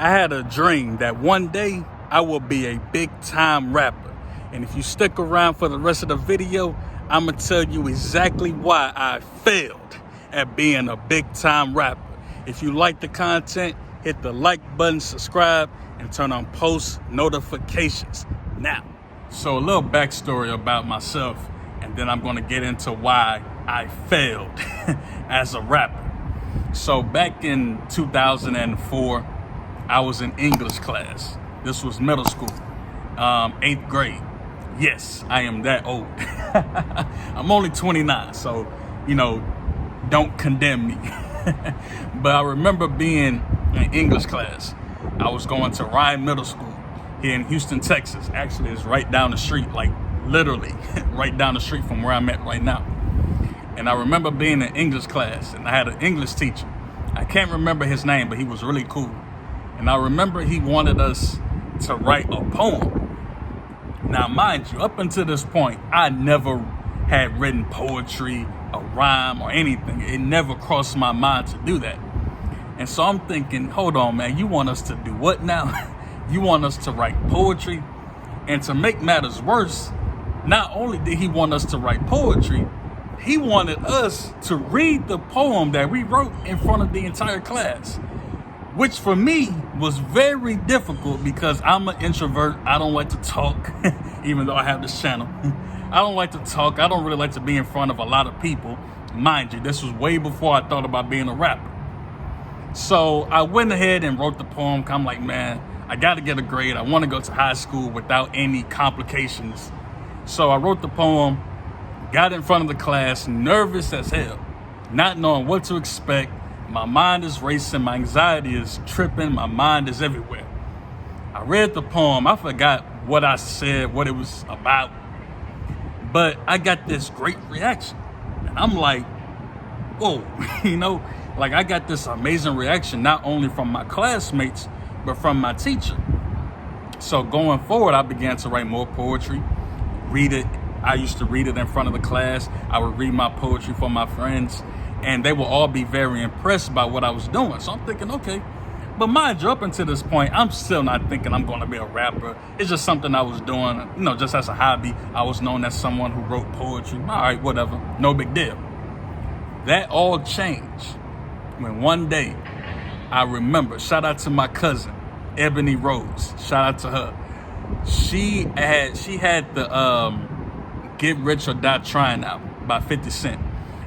I had a dream that one day I will be a big time rapper. And if you stick around for the rest of the video, I'm going to tell you exactly why I failed at being a big time rapper. If you like the content, hit the like button, subscribe, and turn on post notifications now. So a little backstory about myself, and then I'm going to get into why I failed as a rapper. So back in 2004, I was in English class. This was middle school, 8th grade. Yes, I am that old. I'm only 29, so, don't condemn me. But I remember being in English class. I was going to Ryan Middle School here in Houston, Texas. Actually, it's right down the street, like literally right down the street from where I'm at right now. And I remember being in English class, and I had an English teacher. I can't remember his name, but he was really cool. And I remember he wanted us to write a poem. Now, mind you, up until this point, I never had written poetry, a rhyme, or anything. It never crossed my mind to do that. And so I'm thinking, hold on, man, you want us to do what now? You want us to write poetry? And to make matters worse, not only did he want us to write poetry, he wanted us to read the poem that we wrote in front of the entire class, which for me was very difficult because I'm an introvert. I don't like to talk, even though I have this channel. I don't like to talk. I don't really like to be in front of a lot of people. Mind you, this was way before I thought about being a rapper. So I went ahead and wrote the poem. I'm like, man, I got to get a grade. I want to go to high school without any complications. So I wrote the poem, got in front of the class, nervous as hell, not knowing what to expect. My mind is racing, my anxiety is tripping, my mind is everywhere. I read the poem, I forgot what I said, what it was about, but I got this great reaction. And I'm like, whoa, I got this amazing reaction, not only from my classmates, but from my teacher. So going forward, I began to write more poetry, read it. I used to read it in front of the class. I would read my poetry for my friends, and they would all be very impressed by what I was doing. So I'm thinking, okay. But mind you, up until this point, I'm still not thinking I'm going to be a rapper. It's just something I was doing, just as a hobby. I was known as someone who wrote poetry. All right, whatever. No big deal. That all changed when one day I remember, shout out to my cousin, Ebony Rose. Shout out to her. She had the Get Rich or Die Trying album by 50 Cent.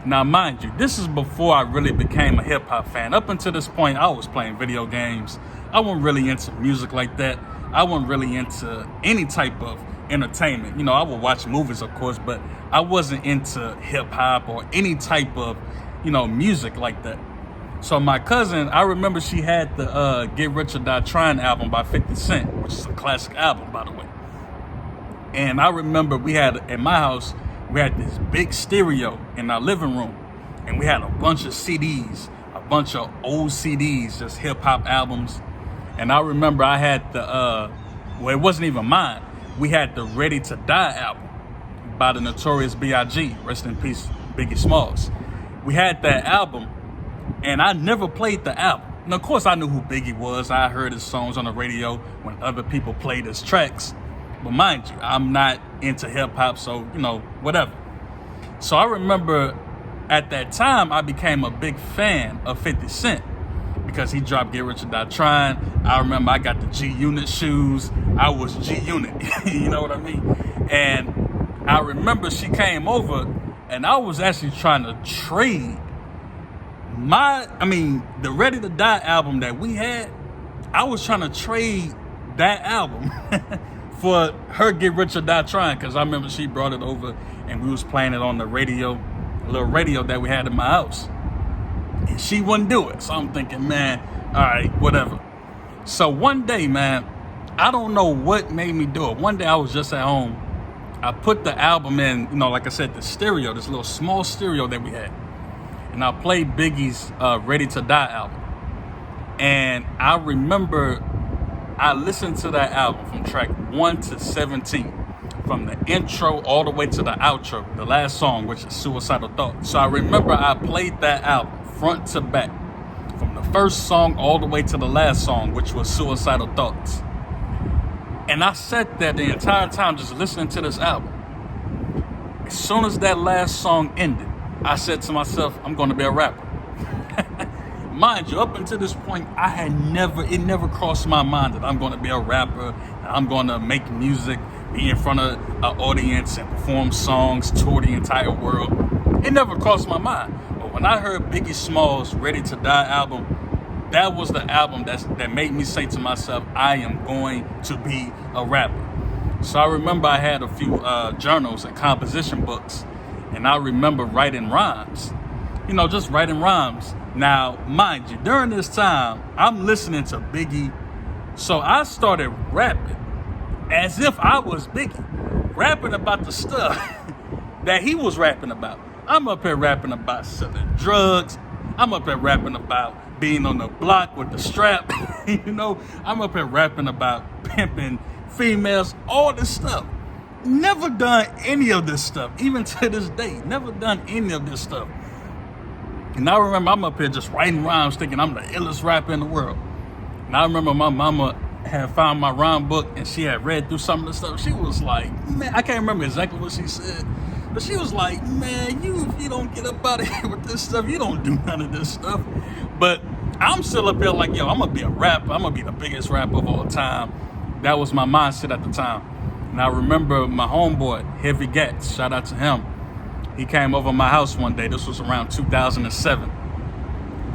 Now, mind you, this is before I really became a hip-hop fan. Up until this point, I was playing video games. I wasn't really into music like that. I wasn't really into any type of entertainment. I would watch movies, of course, but I wasn't into hip-hop or any type of, music like that. So my cousin, I remember she had the Get Rich or Die Trying album by 50 Cent, which is a classic album, by the way. And I remember at my house, we had this big stereo in our living room, and we had a bunch of CDs, a bunch of old CDs, just hip hop albums. And I remember I had it wasn't even mine. We had the Ready to Die album by the Notorious B.I.G., rest in peace, Biggie Smalls. We had that album, and I never played the album. And of course, I knew who Biggie was. I heard his songs on the radio when other people played his tracks. But mind you, I'm not into hip hop, so, whatever. So I remember at that time, I became a big fan of 50 Cent because he dropped Get Rich or Die Trying. I remember I got the G-Unit shoes. I was G-Unit, you know what I mean? And I remember she came over, and I was actually trying to trade the Ready to Die album that we had. I was trying to trade that album for her Get Rich or Die Trying, because I remember she brought it over and we was playing it on the radio, a little radio that we had in my house, and she wouldn't do it. So I'm thinking, man, all right, whatever. So one day, man, I don't know what made me do it. One day I was just at home. I put the album in, like I said, the stereo, this little small stereo that we had, and I played Biggie's Ready to Die album. And I remember I listened to that album from track 1 to 17, from the intro all the way to the outro, the last song, which is Suicidal Thoughts. So I remember I played that album front to back, from the first song all the way to the last song, which was Suicidal Thoughts. And I sat there the entire time just listening to this album. As soon as that last song ended, I said to myself, I'm going to be a rapper. Mind you, up until this point, it never crossed my mind that I'm going to be a rapper, that I'm going to make music, be in front of an audience and perform songs, tour the entire world. It never crossed my mind. But when I heard Biggie Smalls' Ready to Die album, that was the album that made me say to myself, I am going to be a rapper. So I remember I had a few journals and composition books, and I remember writing rhymes. Just writing rhymes. Now, mind you, during this time, I'm listening to Biggie, so I started rapping as if I was Biggie, rapping about the stuff that he was rapping about. I'm up here rapping about selling drugs. I'm up here rapping about being on the block with the strap. I'm up here rapping about pimping females, all this stuff. Never done any of this stuff, even to this day. Never done any of this stuff. And I remember I'm up here just writing rhymes thinking I'm the illest rapper in the world. And I remember my mama had found my rhyme book and she had read through some of the stuff. She was like, man, I can't remember exactly what she said, but she was like, man, if you don't get up out of here with this stuff, you don't do none of this stuff. But I'm still up here like, yo, I'm going to be a rapper. I'm going to be the biggest rapper of all time. That was my mindset at the time. And I remember my homeboy, Heavy Gats, shout out to him. He came over my house one day. This was around 2007.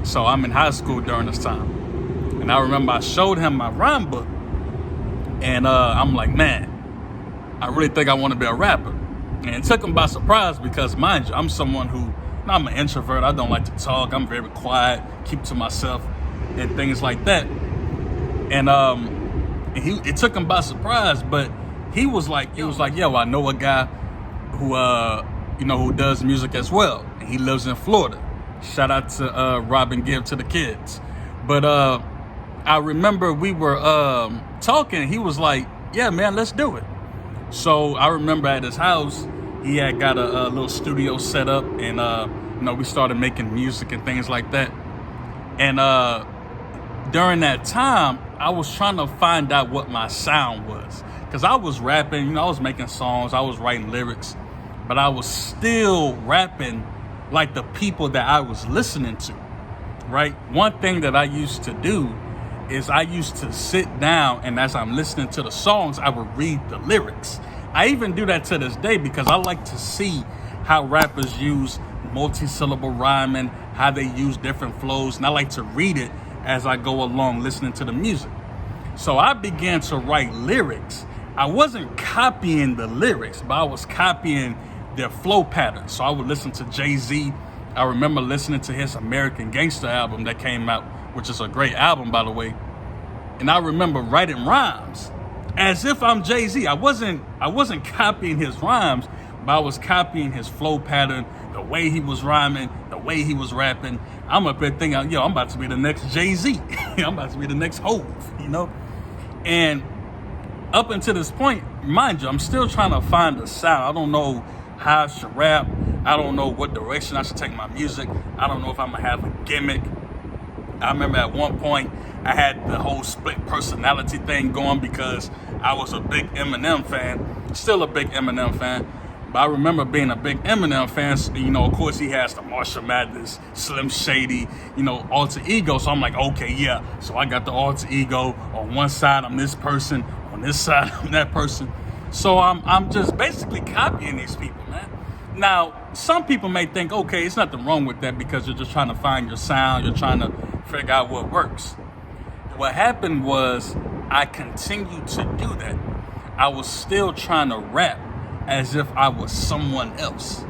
So I'm in high school during this time. And I remember I showed him my rhyme book. And I'm like, man, I really think I want to be a rapper. And it took him by surprise because, mind you, I'm someone who, I'm an introvert. I don't like to talk. I'm very quiet, keep to myself and things like that. And it took him by surprise, but he was like, yo, I know a guy who does music as well. And he lives in Florida. Shout out to Robin Gibb to the kids. But I remember we were talking. He was like, yeah, man, let's do it. So I remember at his house, he had got a little studio set up, and we started making music and things like that. And during that time, I was trying to find out what my sound was, because I was rapping, I was making songs, I was writing lyrics, but I was still rapping like the people that I was listening to, right? One thing that I used to do is I used to sit down, and as I'm listening to the songs, I would read the lyrics. I even do that to this day because I like to see how rappers use multi-syllable rhyming, how they use different flows, and I like to read it as I go along listening to the music. So I began to write lyrics. I wasn't copying the lyrics, but I was copying their flow patterns. So I would listen to Jay-Z. I remember listening to his American Gangster album that came out, which is a great album, by the way. And I remember writing rhymes as if I'm Jay-Z. I wasn't copying his rhymes, but I was copying his flow pattern, the way he was rhyming, the way he was rapping. I'm up there thinking, yo, I'm about to be the next Jay-Z. I'm about to be the next Hov, And up until this point, mind you, I'm still trying to find a sound. I don't know how I should rap. I don't know what direction I should take my music. I don't know if I'm gonna have a gimmick. I remember at one point I had the whole split personality thing going because I was a big Eminem fan, still a big Eminem fan. But I remember being a big Eminem fan. Of course he has the Marshall Mathers, Slim Shady, alter ego. So I'm like, okay, yeah. So I got the alter ego. On one side I'm this person, on this side I'm that person. So I'm just basically copying these people, man. Now, some people may think, okay, it's nothing wrong with that because you're just trying to find your sound. You're trying to figure out what works. What happened was I continued to do that. I was still trying to rap as if I was someone else.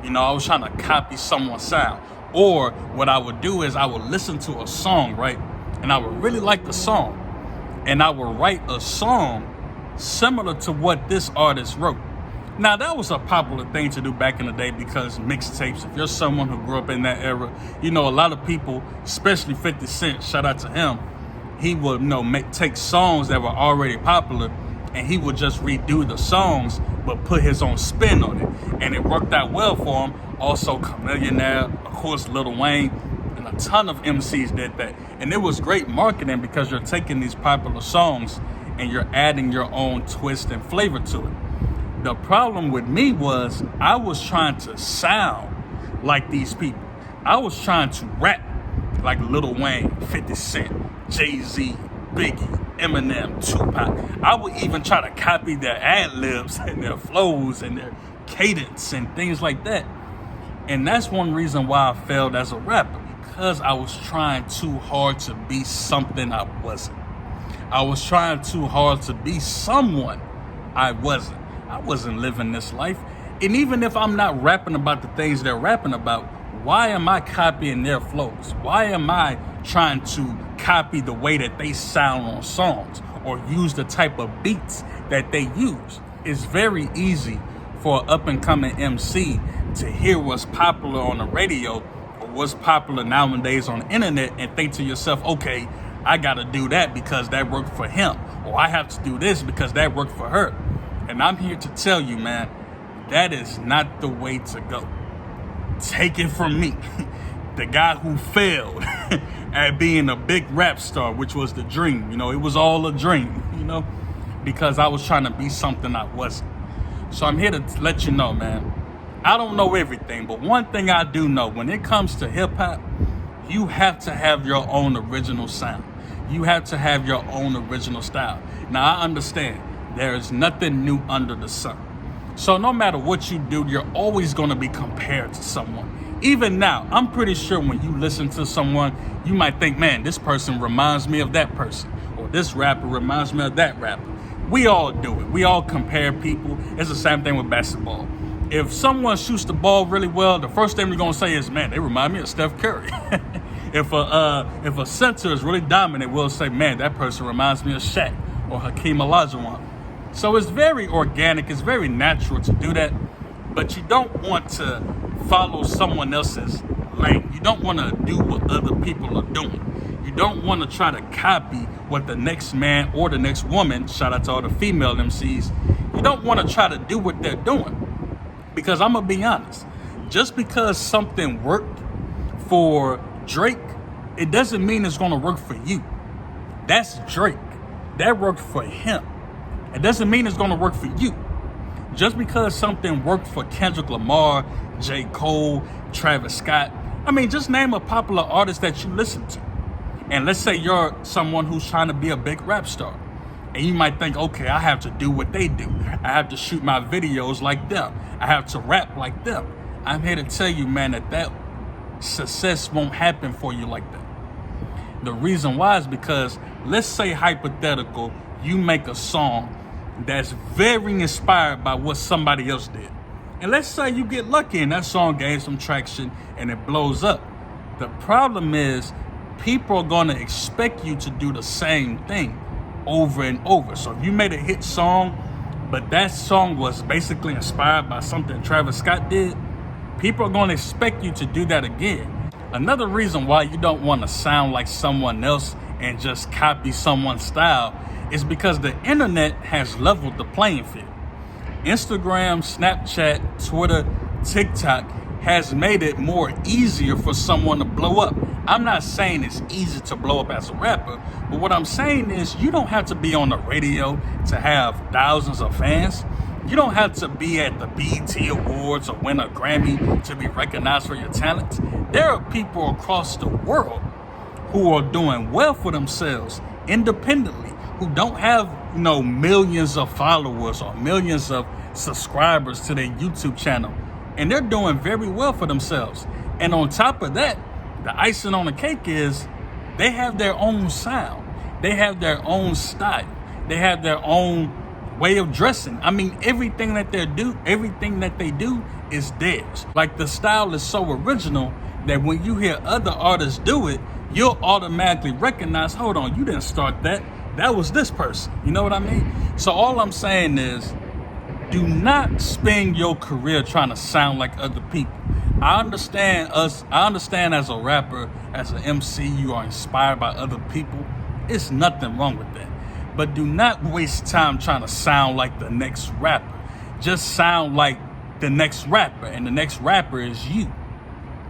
I was trying to copy someone's sound. Or what I would do is I would listen to a song, right? And I would really like the song. And I would write a song similar to what this artist wrote. Now, that was a popular thing to do back in the day because mixtapes, if you're someone who grew up in that era, a lot of people, especially 50 Cent, shout out to him, he would, take songs that were already popular and he would just redo the songs but put his own spin on it. And it worked out well for him. Also, Chamillionaire, of course, Lil Wayne, and a ton of MCs did that. And it was great marketing because you're taking these popular songs and you're adding your own twist and flavor to it. The problem with me was I was trying to sound like these people. I was trying to rap like Lil Wayne, 50 Cent, Jay-Z, Biggie, Eminem, Tupac. I would even try to copy their ad-libs and their flows and their cadence and things like that. And that's one reason why I failed as a rapper, because I was trying too hard to be something I wasn't. I was trying too hard to be someone I wasn't. I wasn't living this life. And even if I'm not rapping about the things they're rapping about, why am I copying their flows? Why am I trying to copy the way that they sound on songs or use the type of beats that they use? It's very easy for an up-and-coming MC to hear what's popular on the radio or what's popular nowadays on the internet and think to yourself, okay, I gotta do that because that worked for him, or I have to do this because that worked for her. And I'm here to tell you, man, that is not the way to go. Take it from me, the guy who failed at being a big rap star, which was the dream. You know, it was all a dream, you know, because I was trying to be something I wasn't. So I'm here to let you know, man, I don't know everything, but one thing I do know, when it comes to hip hop, you have to have your own original sound. You have to have your own original style. Now, I understand there is nothing new under the sun. So no matter what you do, you're always going to be compared to someone. Even now, I'm pretty sure when you listen to someone, you might think, man, this person reminds me of that person, or this rapper reminds me of that rapper. We all do it. We all compare people. It's the same thing with basketball. If someone shoots the ball really well, the first thing we're going to say is, man, they remind me of Steph Curry. If a center is really dominant, we'll say, man, that person reminds me of Shaq or Hakeem Olajuwon. So it's very organic, it's very natural to do that, but you don't want to follow someone else's lane. You don't want to do what other people are doing. You don't want to try to copy what the next man or the next woman, shout out to all the female MCs, you don't want to try to do what they're doing. Because I'm going to be honest, just because something worked for Drake, it doesn't mean it's going to work for you. That's Drake. That worked for him. It doesn't mean it's going to work for you. Just because something worked for Kendrick Lamar, J. Cole, Travis Scott, I mean, just name a popular artist that you listen to. And let's say you're someone who's trying to be a big rap star. And you might think, okay, I have to do what they do. I have to shoot my videos like them. I have to rap like them. I'm here to tell you, man, that success won't happen for you like that. The reason why is because, let's say hypothetical, you make a song that's very inspired by what somebody else did. And let's say you get lucky and that song gains some traction and it blows up. The problem is people are going to expect you to do the same thing over and over. So if you made a hit song, but that song was basically inspired by something Travis Scott did, people are going to expect you to do that again. Another reason why you don't want to sound like someone else and just copy someone's style is because the internet has leveled the playing field. Instagram, Snapchat, Twitter, TikTok has made it more easier for someone to blow up. I'm not saying it's easy to blow up as a rapper, but what I'm saying is you don't have to be on the radio to have thousands of fans. You don't have to be at the BET Awards or win a Grammy to be recognized for your talents. There are people across the world who are doing well for themselves independently, who don't have, millions of followers or millions of subscribers to their YouTube channel. And they're doing very well for themselves. And on top of that, the icing on the cake is they have their own sound. They have their own style. They have their own way of dressing. I mean, everything that they do is theirs. Like, the style is so original that when you hear other artists do it, you'll automatically recognize, hold on, you didn't start that. That was this person. You know what I mean? So all I'm saying is, do not spend your career trying to sound like other people. I understand as a rapper, as an MC, you are inspired by other people. It's nothing wrong with that. But do not waste time trying to sound like the next rapper. Just sound like the next rapper, and the next rapper is you.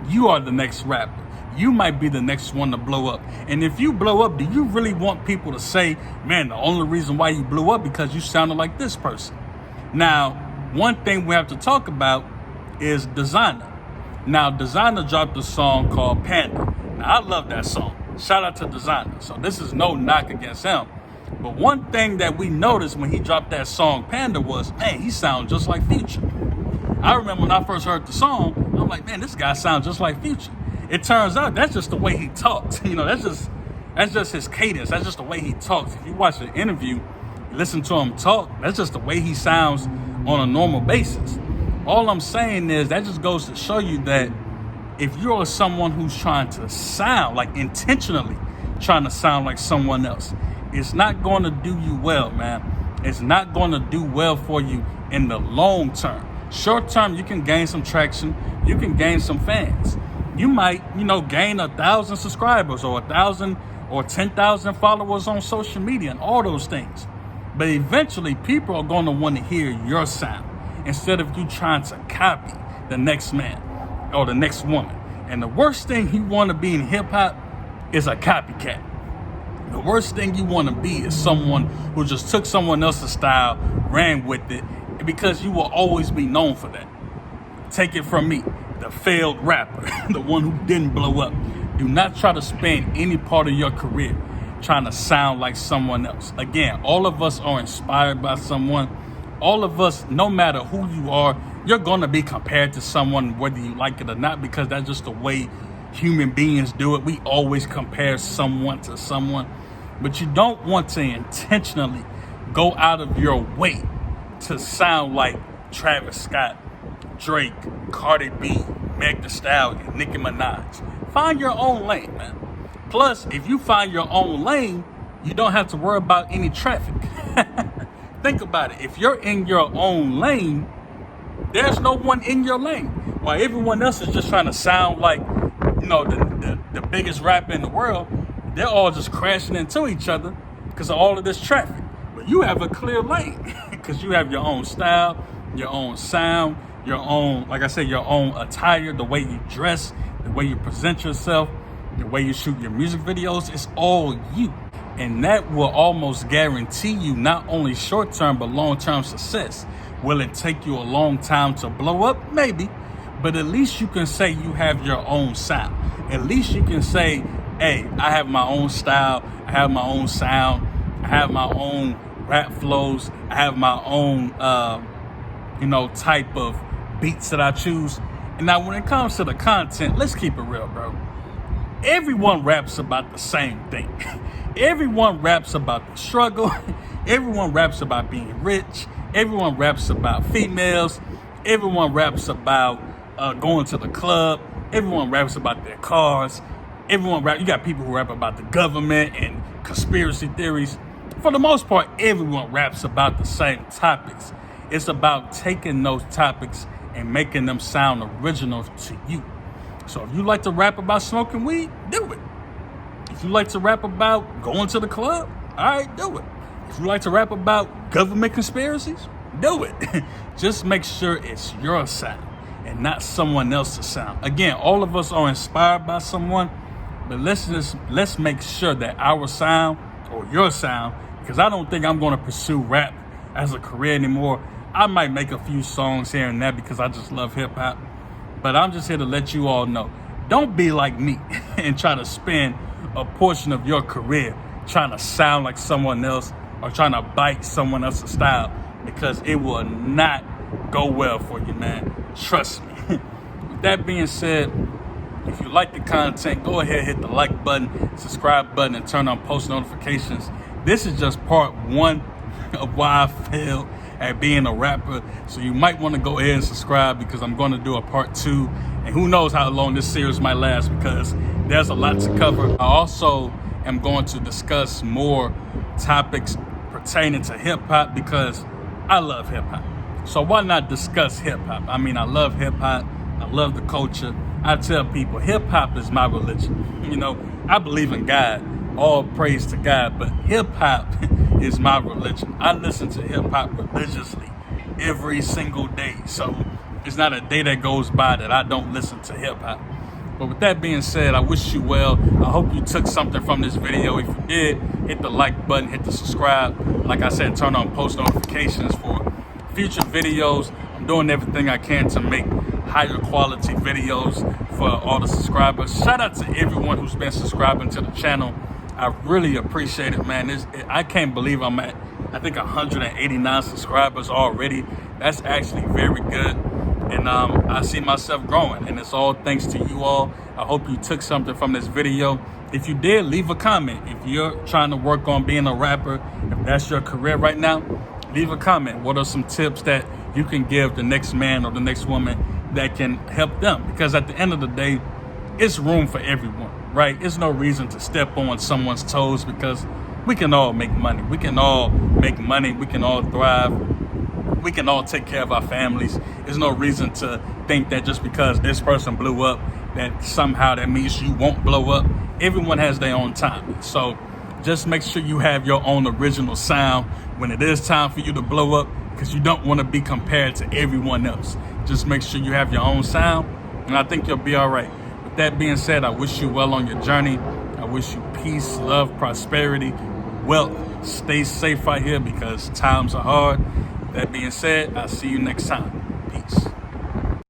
You are the next rapper. you might be the next one to blow up. And if you blow up, do you really want people to say, man, the only reason why you blew up because you sounded like this person? Now, one thing we have to talk about is Desiigner. Now, Desiigner dropped a song called Panda. Now, I love that song. Shout out to Desiigner. So this is no knock against him. But one thing that we noticed when he dropped that song Panda was, man, he sounds just like Future. I remember when I first heard the song, I'm like, man, this guy sounds just like Future. It turns out that's just the way he talks. You know, that's just his cadence. That's just the way he talks. If you watch the interview, listen to him talk, that's just the way he sounds on a normal basis. All I'm saying is that just goes to show you that if you're someone who's trying to sound, like intentionally trying to sound like someone else, it's not going to do you well, man. It's not going to do well for you in the long term. Short term, you can gain some traction. You can gain some fans. You might, gain 1,000 subscribers or 1,000 or 10,000 followers on social media and all those things. But eventually, people are going to want to hear your sound instead of you trying to copy the next man or the next woman. And the worst thing you want to be in hip hop is a copycat. The worst thing you want to be is someone who just took someone else's style, ran with it, because you will always be known for that. Take it from me, the failed rapper, the one who didn't blow up. Do not try to spend any part of your career trying to sound like someone else. Again, all of us are inspired by someone. All of us, no matter who you are, you're going to be compared to someone, whether you like it or not, because that's just the way human beings do it. We always compare someone to someone. But you don't want to intentionally go out of your way to sound like Travis Scott, Drake, Cardi B, Meg Thee Stallion, Nicki Minaj. Find your own lane, man. Plus, if you find your own lane, you don't have to worry about any traffic. Think about it. If you're in your own lane, there's no one in your lane. While everyone else is just trying to sound like, the biggest rapper in the world, they're all just crashing into each other because of all of this traffic. But you have a clear lane because you have your own style, your own sound, your own, like I said, your own attire, the way you dress, the way you present yourself, the way you shoot your music videos. It's all you. And that will almost guarantee you not only short-term but long-term success. Will it take you a long time to blow up? Maybe. But at least you can say you have your own sound. At least you can say, hey, I have my own style. I have my own sound. I have my own rap flows. I have my own, type of beats that I choose. And now when it comes to the content, let's keep it real, bro. Everyone raps about the same thing. Everyone raps about the struggle. Everyone raps about being rich. Everyone raps about females. Everyone raps about going to the club. Everyone raps about their cars. You got people who rap about the government and conspiracy theories. For the most part, everyone raps about the same topics. It's about taking those topics and making them sound original to you. So if you like to rap about smoking weed, do it. If you like to rap about going to the club, all right, do it. If you like to rap about government conspiracies, do it. Just make sure it's your sound and not someone else's sound. Again, all of us are inspired by someone, but let's make sure that our sound or your sound, because I don't think I'm going to pursue rap as a career anymore. I might make a few songs here and there because I just love hip hop, but I'm just here to let you all know, don't be like me and try to spend a portion of your career trying to sound like someone else or trying to bite someone else's style, because it will not go well for you, man. Trust me. With that being said, if you like the content, go ahead, hit the like button, subscribe button, and turn on post notifications. This is just part one of why I failed at being a rapper. So you might want to go ahead and subscribe, because I'm going to do a part two. And who knows how long this series might last, because there's a lot to cover. I also am going to discuss more topics pertaining to hip hop, because I love hip hop. So why not discuss hip hop? I mean, I love hip hop. I love the culture. I tell people hip hop is my religion. I believe in God. All praise to God. But hip hop is my religion. I listen to hip hop religiously every single day. So it's not a day that goes by that I don't listen to hip hop. But with that being said, I wish you well. I hope you took something from this video. If you did, hit the like button, hit the subscribe. Like I said, turn on post notifications for future videos. I'm doing everything I can to make higher quality videos for all the subscribers. Shout out to everyone who's been subscribing to the channel. I really appreciate it, man. I can't believe I'm at, I think, 189 subscribers already. That's actually very good. And I see myself growing, and it's all thanks to you all. I hope you took something from this video. If you did, leave a comment. If you're trying to work on being a rapper, if that's your career right now, leave a comment. What are some tips that you can give the next man or the next woman that can help them? Because at the end of the day, it's room for everyone, right? There's no reason to step on someone's toes, because we can all make money. We can all make money. We can all thrive. We can all take care of our families. There's no reason to think that just because this person blew up, that somehow that means you won't blow up. Everyone has their own time. So just make sure you have your own original sound when it is time for you to blow up, because you don't want to be compared to everyone else. Just make sure you have your own sound, and I think you'll be all right. With that being said, I wish you well on your journey. I wish you peace, love, prosperity, wealth. Stay safe out here because times are hard. That being said, I'll see you next time. Peace.